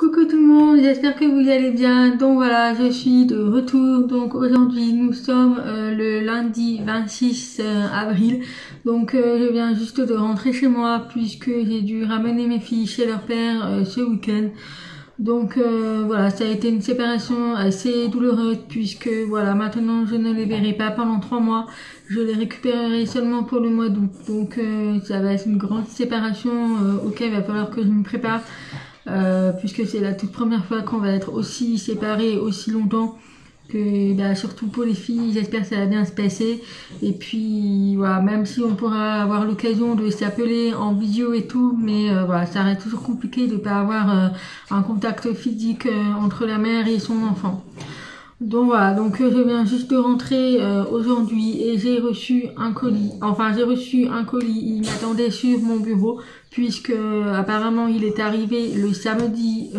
Coucou tout le monde, j'espère que vous allez bien. Donc voilà, je suis de retour. Donc aujourd'hui, nous sommes le lundi 26 avril. Donc je viens juste de rentrer chez moi puisque j'ai dû ramener mes filles chez leur père ce week-end. Donc voilà, ça a été une séparation assez douloureuse puisque voilà, maintenant je ne les verrai pas pendant 3 mois. Je les récupérerai seulement pour le mois d'août. Donc ça va être une grande séparation auquel il va falloir que je me prépare. Puisque c'est la toute première fois qu'on va être aussi séparés aussi longtemps, que surtout pour les filles, j'espère que ça va bien se passer. Et puis voilà, même si on pourra avoir l'occasion de s'appeler en vidéo et tout, mais voilà, ça reste toujours compliqué de ne pas avoir un contact physique entre la mère et son enfant. Donc voilà, donc je viens juste de rentrer aujourd'hui et j'ai reçu un colis. Enfin, j'ai reçu un colis, il m'attendait sur mon bureau puisque apparemment il est arrivé le samedi.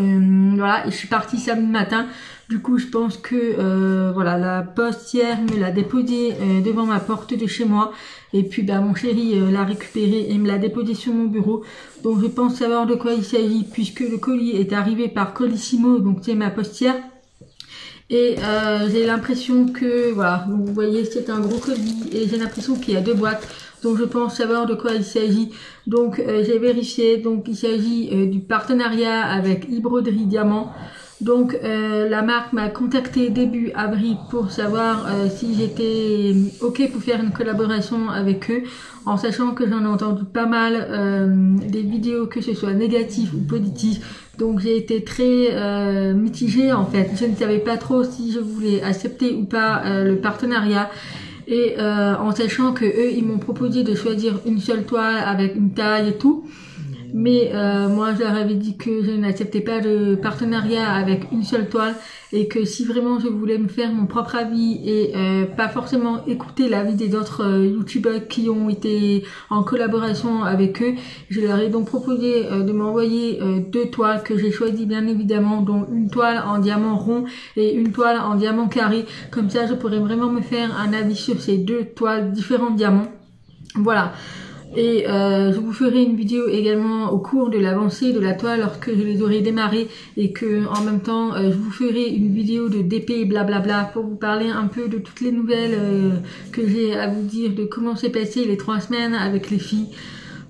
Voilà, et je suis partie samedi matin. Du coup, je pense que voilà, la postière me l'a déposé devant ma porte de chez moi. Et puis mon chéri l'a récupéré et me l'a déposé sur mon bureau. Donc je pense savoir de quoi il s'agit puisque le colis est arrivé par Colissimo, donc c'est ma postière. Et j'ai l'impression que, voilà, vous voyez, c'est un gros colis et j'ai l'impression qu'il y a 2 boîtes. Donc je pense savoir de quoi il s'agit. Donc j'ai vérifié, donc il s'agit du partenariat avec Ibroderie Diamant. Donc la marque m'a contacté début avril pour savoir si j'étais ok pour faire une collaboration avec eux, en sachant que j'en ai entendu pas mal des vidéos, que ce soit négatifs ou positifs. Donc j'ai été très mitigée en fait. Je ne savais pas trop si je voulais accepter ou pas le partenariat. Et en sachant que eux, ils m'ont proposé de choisir une seule toile avec une taille et tout. Mais moi, je leur avais dit que je n'acceptais pas de partenariat avec une seule toile et que si vraiment je voulais me faire mon propre avis et pas forcément écouter l'avis des autres youtubeurs qui ont été en collaboration avec eux, je leur ai donc proposé de m'envoyer 2 toiles que j'ai choisies bien évidemment, dont une toile en diamant rond et une toile en diamant carré. Comme ça, je pourrais vraiment me faire un avis sur ces 2 toiles différents diamants. Voilà. Et je vous ferai une vidéo également au cours de l'avancée de la toile lorsque je les aurai démarrées et que en même temps je vous ferai une vidéo de DP blablabla pour vous parler un peu de toutes les nouvelles que j'ai à vous dire, de comment s'est passé les 3 semaines avec les filles.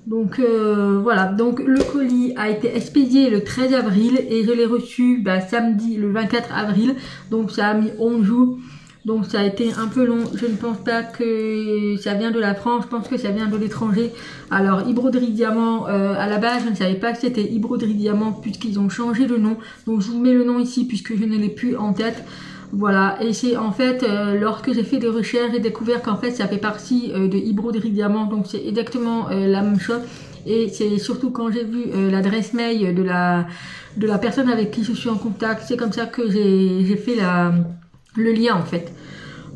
Donc voilà, donc le colis a été expédié le 13 avril et je l'ai reçu samedi le 24 avril, donc ça a mis 11 jours. Donc ça a été un peu long, je ne pense pas que ça vient de la France, je pense que ça vient de l'étranger. Alors Ibroderie Diamant, à la base je ne savais pas que c'était Ibroderie Diamant puisqu'ils ont changé le nom. Donc je vous mets le nom ici puisque je ne l'ai plus en tête. Voilà, et c'est en fait, lorsque j'ai fait des recherches, j'ai découvert qu'en fait ça fait partie de Ibroderie Diamant, donc c'est exactement la même chose. Et c'est surtout quand j'ai vu l'adresse mail de la personne avec qui je suis en contact, c'est comme ça que j'ai fait le lien en fait.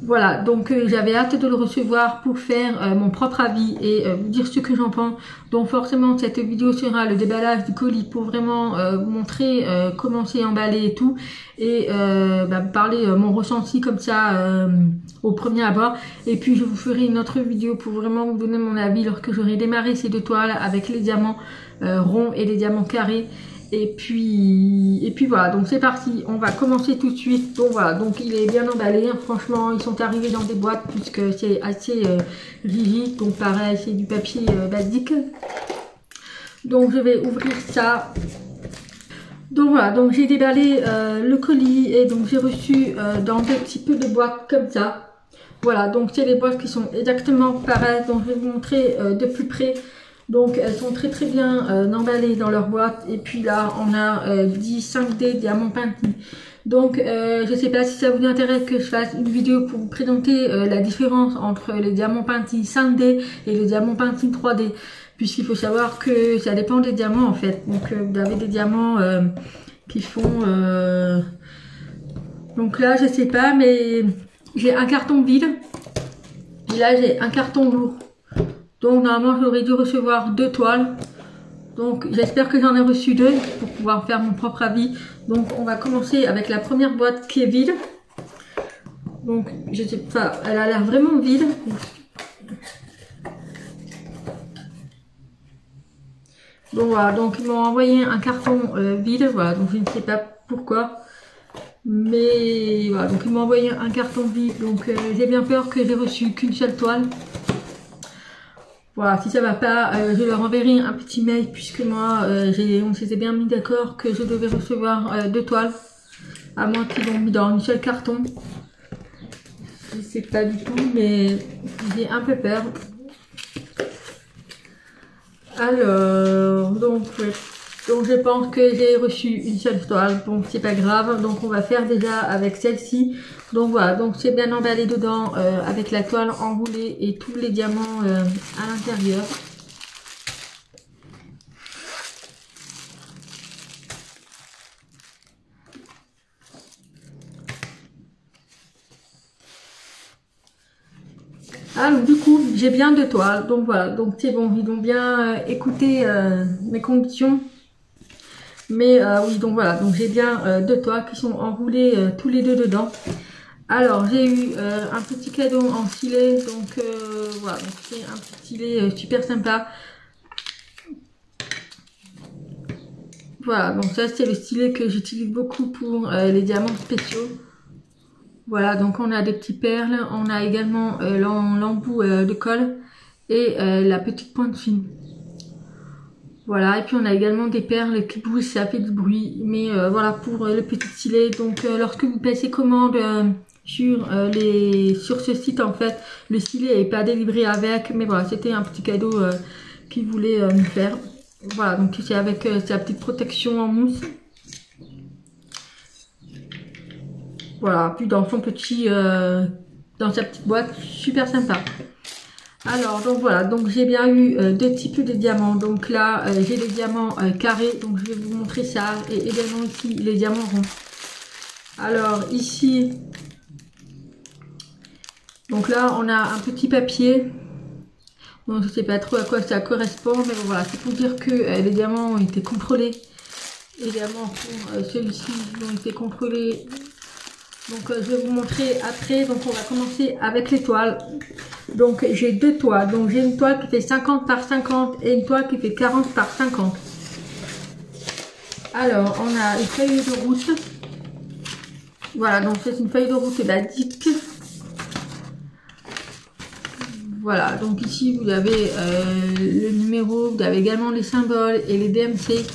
Voilà, donc j'avais hâte de le recevoir pour faire mon propre avis et vous dire ce que j'en pense. Donc forcément cette vidéo sera le déballage du colis pour vraiment vous montrer comment c'est emballé et tout. Et parler mon ressenti comme ça au premier abord. Et puis je vous ferai une autre vidéo pour vraiment vous donner mon avis lorsque j'aurai démarré ces 2 toiles avec les diamants ronds et les diamants carrés. Et puis voilà, donc c'est parti, on va commencer tout de suite. Donc voilà, donc il est bien emballé, hein. Franchement ils sont arrivés dans des boîtes puisque c'est assez rigide, donc pareil c'est du papier basique. Donc je vais ouvrir ça. Donc voilà, donc j'ai déballé le colis et donc j'ai reçu dans des petits peu de boîtes comme ça. Voilà, donc c'est les boîtes qui sont exactement pareilles, donc je vais vous montrer de plus près. Donc elles sont très très bien emballées dans leur boîte. Et puis là on a 10 5D diamant Pintni. Donc je sais pas si ça vous intéresse que je fasse une vidéo pour vous présenter la différence entre les diamants Pintni 5D et les diamants Pintni 3D. Puisqu'il faut savoir que ça dépend des diamants en fait. Donc vous avez des diamants qui font... Donc là je sais pas, mais j'ai un carton vide. Et là j'ai un carton lourd. Donc normalement j'aurais dû recevoir 2 toiles. Donc j'espère que j'en ai reçu 2 pour pouvoir faire mon propre avis. Donc on va commencer avec la première boîte qui est vide. Donc je sais pas, elle a l'air vraiment vide. Donc voilà, donc ils m'ont envoyé un carton vide, voilà, donc je ne sais pas pourquoi. Mais voilà, donc ils m'ont envoyé un carton vide, donc j'ai bien peur que j'ai reçu qu'une seule toile. Voilà, si ça va pas, je leur enverrai un petit mail puisque moi, on s'était bien mis d'accord que je devais recevoir 2 toiles. À moins qu'ils l'ont mis dans un seul carton. Je sais pas du tout, mais j'ai un peu peur. Alors, donc, ouais. Donc je pense que j'ai reçu une seule toile, bon c'est pas grave, donc on va faire déjà avec celle-ci. Donc voilà, donc c'est bien emballé dedans avec la toile enroulée et tous les diamants à l'intérieur. Alors du coup j'ai bien 2 toiles, donc voilà, donc c'est bon, ils ont bien écouté mes conditions. Mais oui, donc voilà, donc j'ai bien 2 toiles qui sont enroulées tous les deux dedans. Alors j'ai eu un petit cadeau en stylet, donc voilà, donc c'est un petit stylet super sympa. Voilà, donc ça c'est le stylet que j'utilise beaucoup pour les diamants spéciaux. Voilà, donc on a des petites perles, on a également l'embout de colle et la petite pointe fine. Voilà, et puis on a également des perles qui bougent, ça fait du bruit. Mais voilà pour le petit stylet. Donc lorsque vous passez commande sur ce site, en fait, le stylet n'est pas délivré avec. Mais voilà, c'était un petit cadeau qu'ils voulaient nous faire. Voilà, donc c'est avec sa petite protection en mousse. Voilà, puis dans son petit, dans sa petite boîte, super sympa. Alors donc voilà, donc j'ai bien eu 2 types de diamants. Donc là j'ai les diamants carrés, donc je vais vous montrer ça, et également ici les diamants ronds. Alors ici, donc là on a un petit papier, donc je sais pas trop à quoi ça correspond, mais bon, voilà, c'est pour dire que les diamants ont été contrôlés. Également pour celui-ci, ils ont été contrôlés. Donc je vais vous montrer après. Donc on va commencer avec les toiles. Donc j'ai 2 toiles. Donc j'ai une toile qui fait 50 par 50 et une toile qui fait 40 par 50. Alors on a une feuille de route. Voilà, donc c'est une feuille de route basique. Voilà, donc ici vous avez le numéro, vous avez également les symboles et les DMC.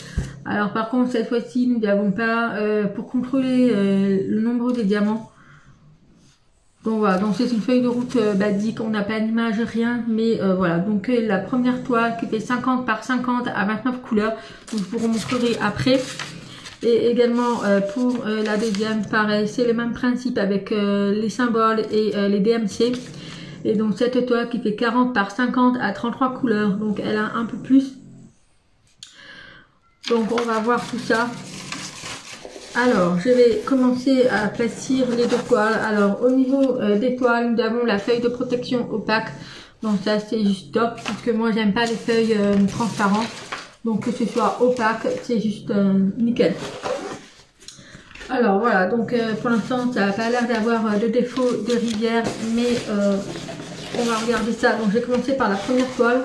Alors par contre cette fois-ci nous n'avons pas pour contrôler le nombre des diamants. Donc voilà, donc c'est une feuille de route basique, on n'a pas d'image, rien, mais voilà, donc la première toile qui fait 50 par 50 à 29 couleurs, donc je vous remontrerai après. Et également pour la deuxième, pareil, c'est le même principe avec les symboles et les DMC. Et donc cette toile qui fait 40 par 50 à 33 couleurs, donc elle a un peu plus. Donc on va voir tout ça. Alors je vais commencer à placer les 2 toiles. Alors au niveau des toiles, nous avons la feuille de protection opaque. Donc ça c'est juste top, parce que moi j'aime pas les feuilles transparentes. Donc que ce soit opaque, c'est juste nickel. Alors voilà, donc pour l'instant ça n'a pas l'air d'avoir de défaut de rivière, mais on va regarder ça. Donc je vais commencer par la première toile.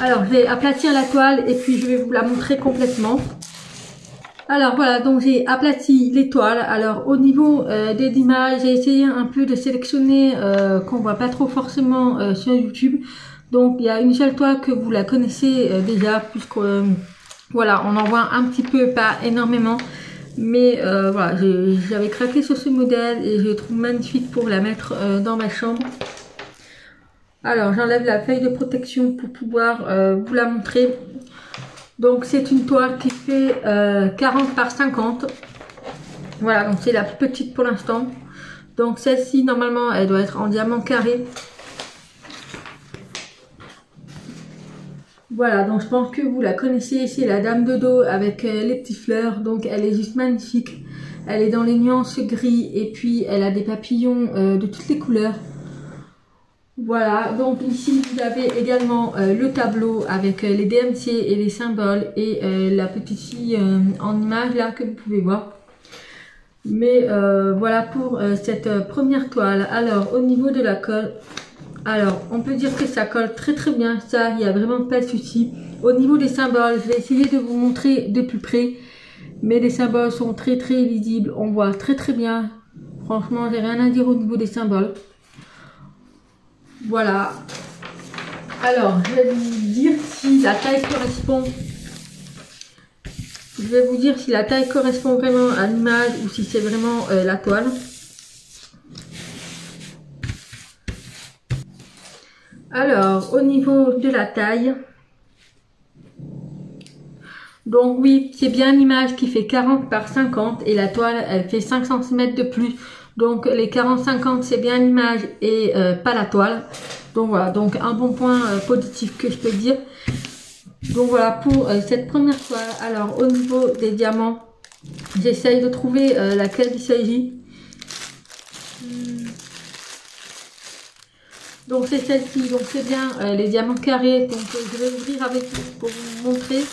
Alors je vais aplatir la toile et puis je vais vous la montrer complètement. Alors voilà, donc j'ai aplati les toiles. Alors au niveau des images, j'ai essayé un peu de sélectionner qu'on voit pas trop forcément sur YouTube. Donc il y a une seule toile que vous la connaissez déjà, puisque voilà, on en voit un petit peu, pas énormément. Mais voilà, j'avais craqué sur ce modèle et je le trouve magnifique pour la mettre dans ma chambre. Alors j'enlève la feuille de protection pour pouvoir vous la montrer. Donc c'est une toile qui fait 40 par 50. Voilà, donc c'est la plus petite pour l'instant. Donc celle-ci normalement elle doit être en diamant carré. Voilà, donc je pense que vous la connaissez, c'est la dame de dos avec les petites fleurs. Donc elle est juste magnifique. Elle est dans les nuances gris et puis elle a des papillons de toutes les couleurs. Voilà, donc ici vous avez également le tableau avec les DMC et les symboles et la petite fille en image là que vous pouvez voir. Mais voilà pour cette première toile. Alors au niveau de la colle, alors on peut dire que ça colle très très bien, ça il n'y a vraiment pas de souci. Au niveau des symboles, je vais essayer de vous montrer de plus près, mais les symboles sont très très lisibles, on voit très très bien. Franchement, j'ai rien à dire au niveau des symboles. Voilà. Alors je vais vous dire si la taille correspond. Je vais vous dire si la taille correspond vraiment à l'image ou si c'est vraiment la toile. Alors, au niveau de la taille, donc oui, c'est bien l'image qui fait 40 par 50 et la toile, elle fait 5 cm de plus. Donc les 40-50, c'est bien l'image et pas la toile. Donc voilà, donc un bon point positif que je peux dire. Donc voilà pour cette première toile. Alors au niveau des diamants, j'essaye de trouver laquelle il s'agit. Donc c'est celle-ci, donc c'est bien les diamants carrés. Donc je vais ouvrir avec vous pour vous montrer.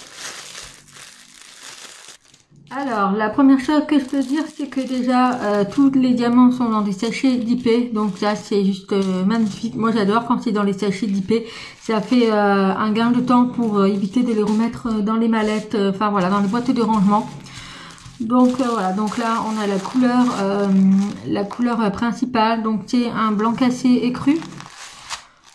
Alors la première chose que je peux dire, c'est que déjà tous les diamants sont dans des sachets d'IP. Donc ça c'est juste magnifique. Moi j'adore quand c'est dans les sachets d'IP. Ça fait un gain de temps pour éviter de les remettre dans les mallettes, enfin voilà, dans les boîtes de rangement. Donc voilà, donc là on a la couleur principale, donc c'est un blanc cassé écru.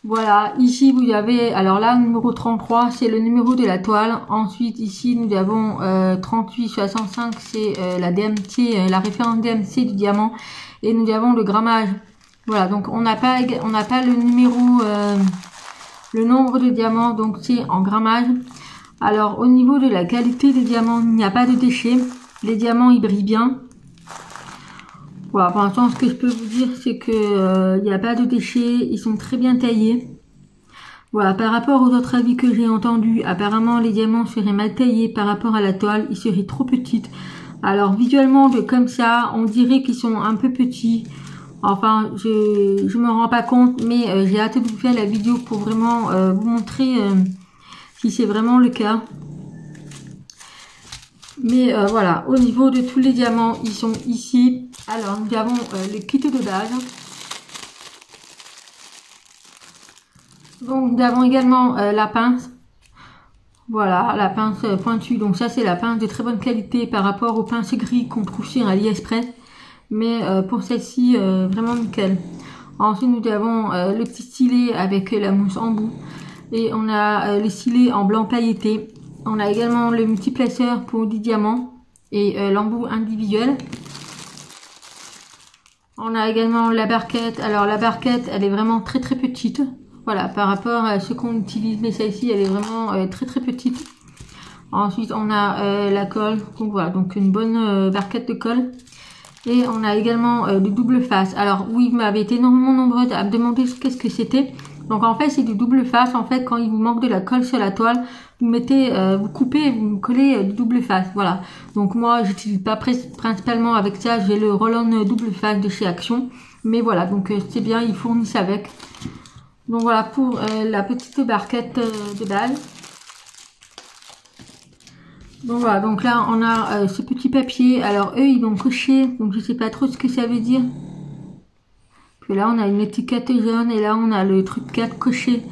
Voilà, ici vous avez, alors là numéro 33 c'est le numéro de la toile. Ensuite ici nous avons 3865, c'est la DMC, la référence DMC du diamant. Et nous avons le grammage. Voilà, donc on n'a pas le numéro, le nombre de diamants, donc c'est en grammage. Alors au niveau de la qualité des diamants, il n'y a pas de déchets. Les diamants ils brillent bien. Voilà, pour l'instant, ce que je peux vous dire, c'est que il n'y a pas de déchets, ils sont très bien taillés. Voilà, par rapport aux autres avis que j'ai entendus, apparemment les diamants seraient mal taillés par rapport à la toile, ils seraient trop petites. Alors visuellement, de comme ça, on dirait qu'ils sont un peu petits. Enfin, je me rends pas compte, mais j'ai hâte de vous faire la vidéo pour vraiment vous montrer si c'est vraiment le cas. Mais voilà, au niveau de tous les diamants, ils sont ici. Alors, nous avons le kit de base. Donc, nous avons également la pince. Voilà, la pince pointue. Donc, ça, c'est la pince de très bonne qualité par rapport aux pinces gris qu'on trouve sur AliExpress. Mais pour celle-ci, vraiment nickel. Ensuite, nous avons le petit stylet avec la mousse en bout. Et on a le stylet en blanc pailleté. On a également le multiplaceur pour 10 diamants et l'embout individuel. On a également la barquette. Alors la barquette, elle est vraiment très très petite. Voilà, par rapport à ce qu'on utilise, mais celle-ci, elle est vraiment très très petite. Ensuite, on a la colle. Donc voilà, donc une bonne barquette de colle. Et on a également le double face. Alors oui, vous m'avez été énormément nombreux à me demander qu'est-ce que c'était. Donc en fait c'est du double face. En fait quand il vous manque de la colle sur la toile, vous mettez, vous coupez et vous collez du double face. Voilà. Donc moi j'utilise pas principalement avec ça. J'ai le roll-on double face de chez Action. Mais voilà, donc c'est bien, ils fournissent avec. Donc voilà pour la petite barquette de base. Donc voilà, donc là on a ce petit papier. Alors eux ils l'ont coché, donc je sais pas trop ce que ça veut dire. Puis là on a une étiquette jaune et là on a le truc 4 coché.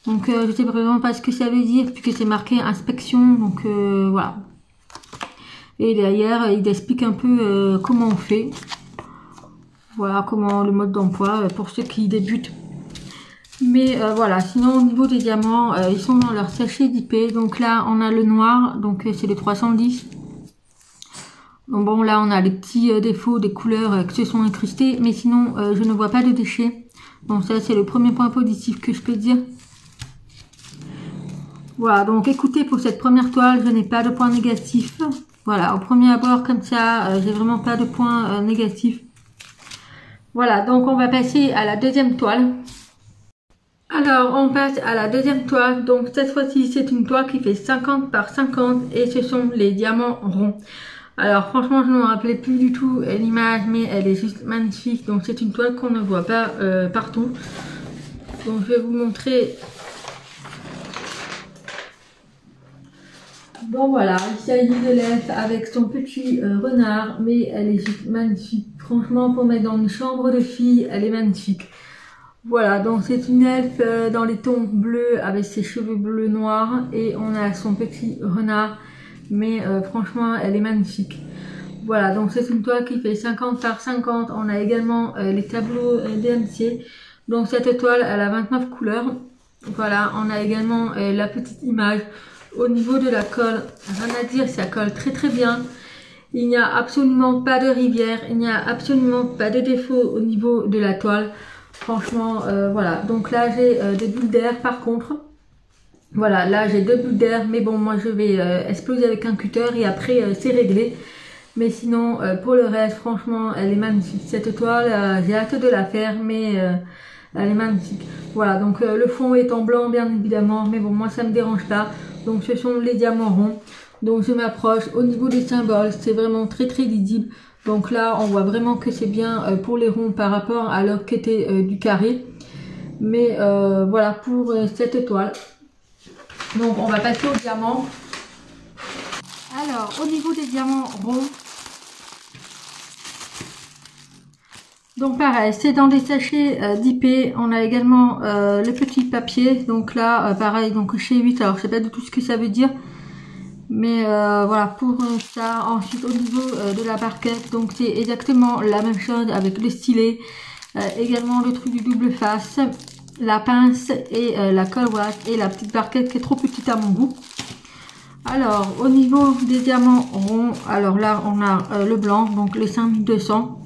Donc je sais vraiment pas ce que ça veut dire puisque c'est marqué inspection. Donc voilà. Et derrière il explique un peu comment on fait. Voilà comment le mode d'emploi pour ceux qui débutent. Mais voilà, sinon au niveau des diamants, ils sont dans leur sachet d'IP. Donc là on a le noir, donc c'est le 310. Donc bon là on a les petits défauts des couleurs qui se sont incrustées, mais sinon je ne vois pas de déchets. Donc ça c'est le premier point positif que je peux dire. Voilà, donc écoutez, pour cette première toile je n'ai pas de point négatif. Voilà, au premier abord comme ça, j'ai vraiment pas de point négatif. Voilà, donc on va passer à la deuxième toile. Alors on passe à la deuxième toile. Donc cette fois-ci c'est une toile qui fait 50 par 50 et ce sont les diamants ronds. Alors franchement je ne me rappelais plus du tout l'image, mais elle est juste magnifique. Donc c'est une toile qu'on ne voit pas partout. Donc je vais vous montrer. Bon voilà, il s'agit de l'elfe avec son petit renard, mais elle est juste magnifique. Franchement, pour mettre dans une chambre de fille, elle est magnifique. Voilà, donc c'est une elfe dans les tons bleus avec ses cheveux bleu noirs et on a son petit renard, mais franchement, elle est magnifique. Voilà, donc c'est une toile qui fait 50 par 50. On a également les tableaux DMC. Donc cette toile, elle a 29 couleurs. Voilà, on a également la petite image. Au niveau de la colle, rien à dire, ça colle très très bien. Il n'y a absolument pas de rivière, il n'y a absolument pas de défaut au niveau de la toile. Franchement, voilà. Donc là, j'ai des bulles d'air par contre. Voilà, là j'ai 2 bulles d'air, mais bon, moi je vais exploser avec un cutter et après c'est réglé. Mais sinon, pour le reste, franchement, elle est magnifique. Cette toile, j'ai hâte de la faire, mais elle est magnifique. Voilà, donc le fond est en blanc, bien évidemment, mais bon, moi ça me dérange pas. Donc ce sont les diamants ronds. Donc je m'approche. Au niveau des symboles, c'est vraiment très très lisible. Donc là, on voit vraiment que c'est bien pour les ronds par rapport à leur côté du carré. Mais voilà pour cette toile. Donc on va passer aux diamants. Alors, au niveau des diamants ronds, donc pareil, c'est dans des sachets d'IP. On a également le petit papier. Donc là, pareil, donc chez 8. Alors, je sais pas du tout ce que ça veut dire. Mais voilà, pour ça. Ensuite, au niveau de la barquette, donc c'est exactement la même chose avec le stylet. Également le truc du double face, la pince et la colle wash et la petite barquette qui est trop petite à mon goût. Alors, au niveau des diamants ronds, alors là, on a le blanc, donc les 5200.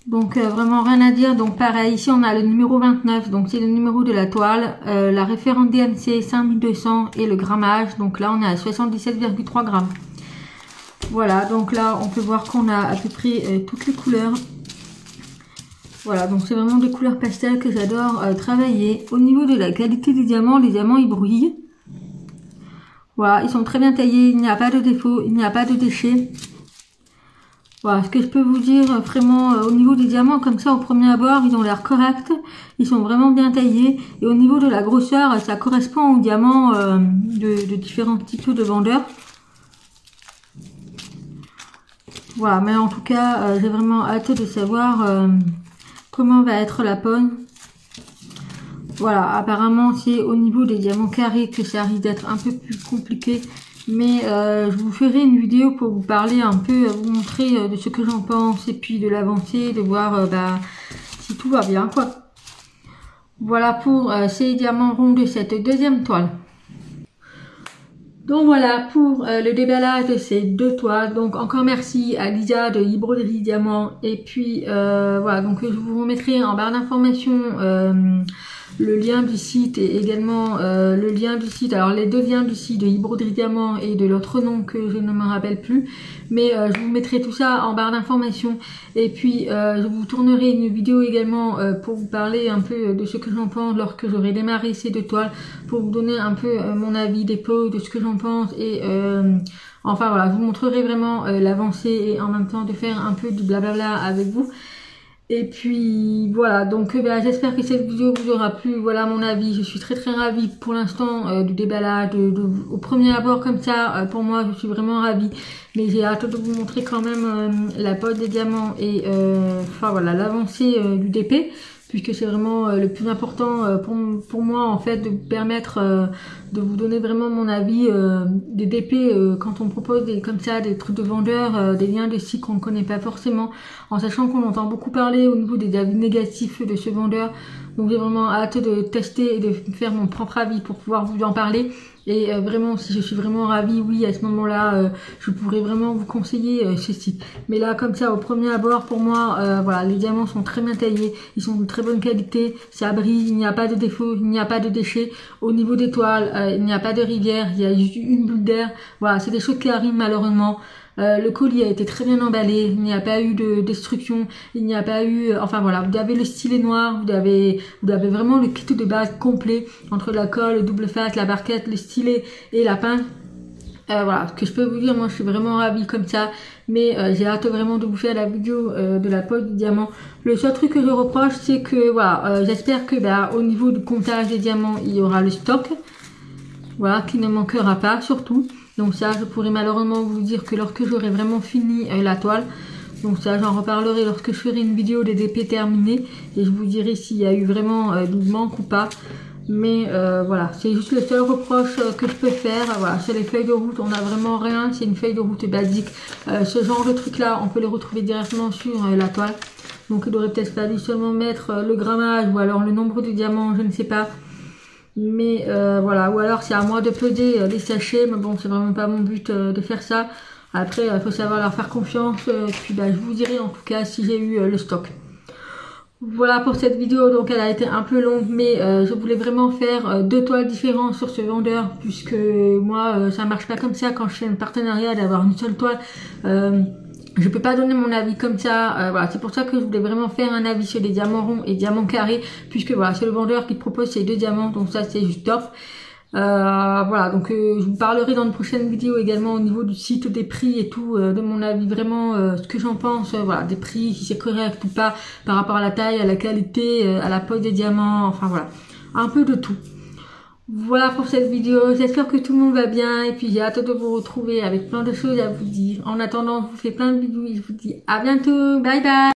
Donc, vraiment rien à dire. Donc, pareil, ici, on a le numéro 29. Donc, c'est le numéro de la toile. La référence DMC 5200 et le grammage. Donc, là, on est à 77,3 grammes. Voilà, donc là, on peut voir qu'on a à peu près toutes les couleurs. Voilà, donc c'est vraiment des couleurs pastel que j'adore travailler. Au niveau de la qualité des diamants, les diamants, ils brillent. Voilà, ils sont très bien taillés, il n'y a pas de défaut, il n'y a pas de déchets. Voilà, ce que je peux vous dire vraiment au niveau des diamants, comme ça au premier abord, ils ont l'air corrects. Ils sont vraiment bien taillés. Et au niveau de la grosseur, ça correspond aux diamants de différents types de vendeurs. Voilà, mais en tout cas, j'ai vraiment hâte de savoir comment va être la pogne. Voilà, apparemment c'est au niveau des diamants carrés que ça risque d'être un peu plus compliqué. Mais je vous ferai une vidéo pour vous parler un peu, vous montrer de ce que j'en pense et puis de l'avancée, de voir si tout va bien quoi. Voilà pour ces diamants ronds de cette deuxième toile. Donc voilà pour le déballage de ces deux toiles. Donc encore merci à Lisa de Broderie Diamant. Et puis voilà, donc je vous remettrai en barre d'informations le lien du site et également le lien du site, alors les deux liens du site de Broderie Diamant et de l'autre nom que je ne me rappelle plus, mais je vous mettrai tout ça en barre d'informations. Et puis je vous tournerai une vidéo également pour vous parler un peu de ce que j'en pense lorsque j'aurai démarré ces deux toiles, pour vous donner un peu mon avis d'époque, de ce que j'en pense et enfin voilà, je vous montrerai vraiment l'avancée et en même temps de faire un peu du blabla avec vous. Et puis voilà, donc j'espère que cette vidéo vous aura plu. Voilà mon avis, je suis très ravie pour l'instant du déballage, au premier abord comme ça, pour moi je suis vraiment ravie. Mais j'ai hâte de vous montrer quand même la poche des diamants et enfin voilà, l'avancée du DP, puisque c'est vraiment le plus important pour moi en fait, de vous permettre de vous donner vraiment mon avis des DP quand on propose comme ça des trucs de vendeurs, des liens de sites qu'on ne connaît pas forcément, en sachant qu'on entend beaucoup parler au niveau des avis négatifs de ce vendeur. Donc j'ai vraiment hâte de tester et de faire mon propre avis pour pouvoir vous en parler. Et vraiment, si je suis vraiment ravie, oui, à ce moment-là, je pourrais vraiment vous conseiller ce site. Mais là, comme ça, au premier abord, pour moi, voilà, les diamants sont très bien taillés, ils sont de très bonne qualité, ça brille, il n'y a pas de défaut, il n'y a pas de déchets. Au niveau des toiles, il n'y a pas de rivière, il y a juste une bulle d'air. Voilà, c'est des choses qui arrivent malheureusement. Le colis a été très bien emballé, il n'y a pas eu de destruction, il n'y a pas eu, enfin voilà, vous avez le stylet noir, vous avez vraiment le kit de base complet, entre la colle, le double face, la barquette, le stylet et la pince. Voilà, ce que je peux vous dire, moi je suis vraiment ravie comme ça, mais j'ai hâte vraiment de vous faire la vidéo de la poche du diamant. Le seul truc que je reproche, c'est que voilà, j'espère que au niveau du comptage des diamants, il y aura le stock. voilà, qui ne manquera pas surtout. Donc ça, je pourrais malheureusement vous dire que lorsque j'aurai vraiment fini la toile. Donc ça, j'en reparlerai lorsque je ferai une vidéo des DP terminés et je vous dirai s'il y a eu vraiment du manque ou pas. Mais voilà, c'est juste le seul reproche que je peux faire. Voilà, sur les feuilles de route, on n'a vraiment rien. C'est une feuille de route basique. Ce genre de truc là, on peut les retrouver directement sur la toile. Donc il aurait peut-être fallu seulement mettre le grammage ou alors le nombre de diamants, je ne sais pas. Mais voilà, ou alors c'est à moi de peser les sachets, mais bon, c'est vraiment pas mon but de faire ça. Après, il faut savoir leur faire confiance, puis bah, je vous dirai en tout cas si j'ai eu le stock. Voilà pour cette vidéo, donc elle a été un peu longue, mais je voulais vraiment faire deux toiles différentes sur ce vendeur, puisque moi, ça marche pas comme ça quand je fais un partenariat d'avoir une seule toile. Je peux pas donner mon avis comme ça, voilà, c'est pour ça que je voulais vraiment faire un avis sur les diamants ronds et diamants carrés, puisque voilà, c'est le vendeur qui propose ces deux diamants, donc ça c'est juste top. Voilà, donc je vous parlerai dans une prochaine vidéo également au niveau du site, des prix et tout, de mon avis vraiment, ce que j'en pense, voilà, des prix, si c'est correct ou pas, par rapport à la taille, à la qualité, à la pose des diamants, enfin voilà, un peu de tout. Voilà pour cette vidéo, j'espère que tout le monde va bien et puis j'ai hâte de vous retrouver avec plein de choses à vous dire. En attendant, je vous fais plein de bisous et je vous dis à bientôt, bye bye.